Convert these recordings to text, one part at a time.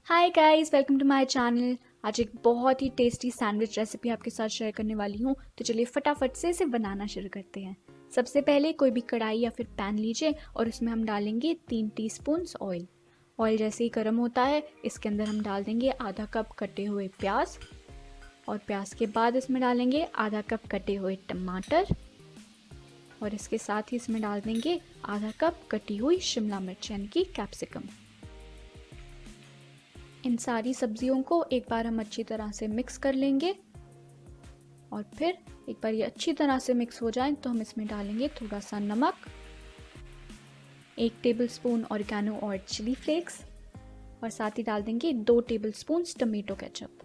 Hi guys, welcome to my channel. आज एक बहुत ही टेस्टी सैंडविच रेसिपी आपके साथ शेयर करने वाली हूँ। तो चलिए फटाफट से इसे बनाना शुरू करते हैं। सबसे पहले कोई भी कढ़ाई या फिर पैन लीजिए और उसमें हम डालेंगे 3 टीस्पून ऑयल। ऑयल जैसे ही गर्म होता है इसके अंदर हम डाल देंगे आधा कप कटे हुए प्याज, और प्याज के बाद इसमें डालेंगे आधा कप कटे हुए टमाटर, और इसके साथ ही इसमें डाल देंगे आधा कप कटी हुई शिमला मिर्च यानी कि कैप्सिकम। इन सारी सब्जियों को एक बार हम अच्छी तरह से मिक्स कर लेंगे, और फिर एक बार ये अच्छी तरह से मिक्स हो जाए तो हम इसमें डालेंगे थोड़ा सा नमक, 1 टेबलस्पून ऑरिगेनो और चिली फ्लेक्स, और साथ ही डाल देंगे 2 टेबलस्पून टमेटो केचप।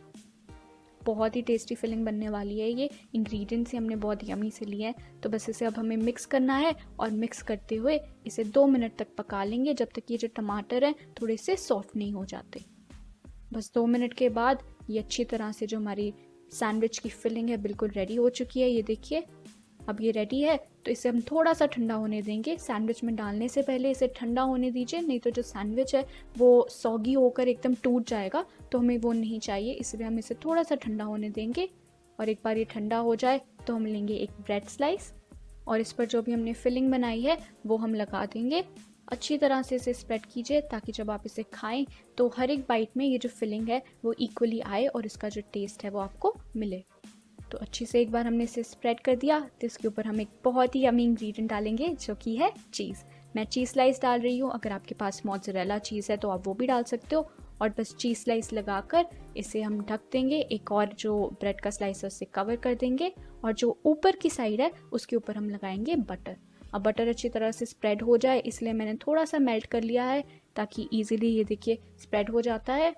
बहुत ही टेस्टी फिलिंग बनने वाली है। ये इंग्रेडिएंट्स ही हमने बहुत यमी से लिए हैं। तो बस इसे अब हमें मिक्स करना है, और मिक्स करते हुए इसे 2 मिनट तक पका लेंगे जब तक ये जो टमाटर हैं थोड़े से सॉफ्ट नहीं हो जाते। बस 2 मिनट के बाद ये अच्छी तरह से जो हमारी सैंडविच की फिलिंग है बिल्कुल रेडी हो चुकी है। ये देखिए अब ये रेडी है। तो इसे हम थोड़ा सा ठंडा होने देंगे। सैंडविच में डालने से पहले इसे ठंडा होने दीजिए, नहीं तो जो सैंडविच है वो सॉगी होकर एकदम टूट जाएगा, तो हमें वो नहीं चाहिए। इसलिए हम इसे थोड़ा सा ठंडा होने देंगे, और एक बार ये ठंडा हो जाए तो हम लेंगे एक ब्रेड स्लाइस, और इस पर जो भी हमने फिलिंग बनाई है वो हम लगा देंगे। अच्छी तरह से इसे स्प्रेड कीजिए ताकि जब आप इसे खाएं तो हर एक बाइट में ये जो फिलिंग है वो इक्वली आए और इसका जो टेस्ट है वो आपको मिले। तो अच्छी से एक बार हमने इसे स्प्रेड कर दिया तो इसके ऊपर हम एक बहुत ही यमी इंग्रेडिएंट डालेंगे जो कि है चीज़। मैं चीज़ स्लाइस डाल रही हूँ। अगर आपके पास मोज़रेला चीज़ है तो आप वो भी डाल सकते हो। और बस चीज़ स्लाइस लगाकर इसे हम ढक देंगे। एक और जो ब्रेड का स्लाइस है उससे कवर कर देंगे, और जो ऊपर की साइड है उसके ऊपर हम लगाएंगे बटर। अब बटर अच्छी तरह से स्प्रेड हो जाए इसलिए मैंने थोड़ा सा मेल्ट कर लिया है ताकि इजीली ये देखिए स्प्रेड हो जाता है।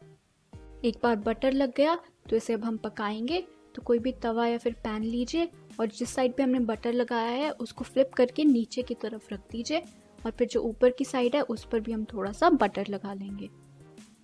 एक बार बटर लग गया तो इसे अब हम पकाएंगे। तो कोई भी तवा या फिर पैन लीजिए, और जिस साइड पे हमने बटर लगाया है उसको फ्लिप करके नीचे की तरफ रख दीजिए, और फिर जो ऊपर की साइड है उस पर भी हम थोड़ा सा बटर लगा लेंगे।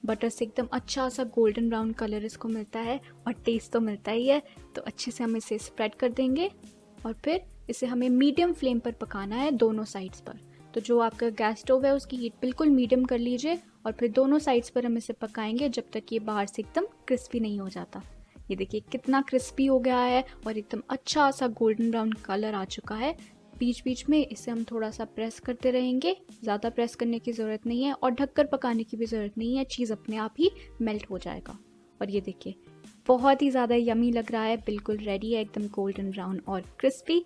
बटर से एकदम अच्छा सा गोल्डन ब्राउन कलर इसको मिलता है, और टेस्ट तो मिलता ही है। तो अच्छे से हम इसे स्प्रेड कर देंगे, और फिर इसे हमें मीडियम फ्लेम पर पकाना है दोनों साइड्स पर। तो जो आपका गैस स्टोव है उसकी हीट बिल्कुल मीडियम कर लीजिए, और फिर दोनों साइड्स पर हम इसे पकाएंगे जब तक ये बाहर से एकदम क्रिस्पी नहीं हो जाता। ये देखिए कितना क्रिस्पी हो गया है और एकदम अच्छा सा गोल्डन ब्राउन कलर आ चुका है। बीच बीच में इसे हम थोड़ा सा प्रेस करते रहेंगे। ज़्यादा प्रेस करने की ज़रूरत नहीं है, और ढककर पकाने की भी ज़रूरत नहीं है। चीज़ अपने आप ही मेल्ट हो जाएगा। और ये देखिए बहुत ही ज़्यादा यमी लग रहा है, बिल्कुल रेडी है, एकदम गोल्डन ब्राउन और क्रिस्पी।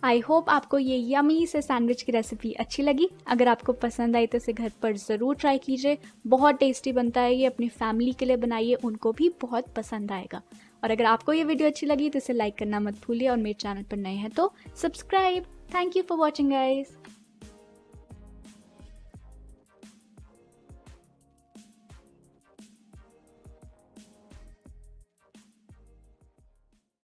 आई होप आपको ये यमी से सैंडविच की रेसिपी अच्छी लगी। अगर आपको पसंद आई तो इसे घर पर ज़रूर ट्राई कीजिए। बहुत टेस्टी बनता है ये। अपनी फैमिली के लिए बनाइए, उनको भी बहुत पसंद आएगा। और अगर आपको ये वीडियो अच्छी लगी तो इसे लाइक करना मत भूलिए, और मेरे चैनल पर नए हैं तो subscribe. Thank you for watching guys.